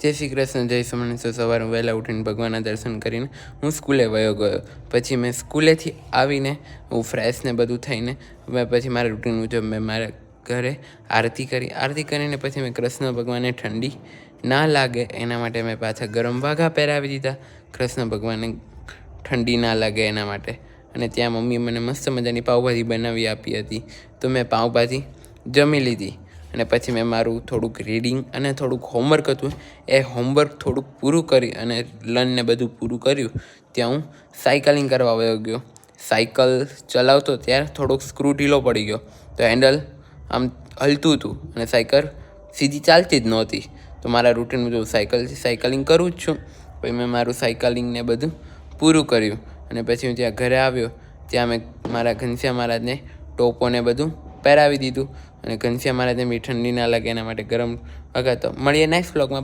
જય શ્રી કૃષ્ણ, જય સોમનાથ. સવારે વહેલા ઉઠીને ભગવાનના દર્શન કરીને હું સ્કૂલે વયો ગયો. પછી મેં સ્કૂલેથી આવીને હું ફ્રેશ ને બધું થઈને પછી મારા રૂટીન મુજબ મેં મારા ઘરે આરતી કરીને પછી મેં કૃષ્ણ ભગવાનને ઠંડી ના લાગે એના માટે મેં પાછા ગરમ વાઘા પહેરાવી દીધા. કૃષ્ણ ભગવાનને ઠંડી ના લાગે એના માટે. અને ત્યાં મમ્મીએ મને મસ્ત મજાની પાઉંભાજી બનાવી આપી હતી, તો મેં પાઉંભાજી જમી લીધી. અને પછી મેં મારું થોડુંક રીડિંગ અને થોડુંક હોમવર્ક હતું એ હોમવર્ક થોડુંક પૂરું કરી અને લર્નને બધું પૂરું કર્યું. ત્યાં હું સાયકલિંગ કરવા વયો ગયો. સાયકલ ચલાવતો ત્યારે થોડોક સ્ક્રૂ ઢીલો પડી ગયો, તો હેન્ડલ આમ હલતું હતું અને સાયકલ સીધી ચાલતી જ નહોતી. તો મારા રૂટીન મુજબ સાયકલિંગ કરું જ છું. પછી મેં મારું સાયકલિંગને બધું પૂરું કર્યું અને પછી હું ત્યાં ઘરે આવ્યો. ત્યાં મેં મારા ઘનશ્યામ મહારાજને ટોપોને બધું પહેરાવી દીધું અને ઘનશ્યામ મહારાજને બી ઠંડી ના લાગે એના માટે ગરમ વગાડતો. મળીએ નેક્સ્ટ વ્લોગમાં.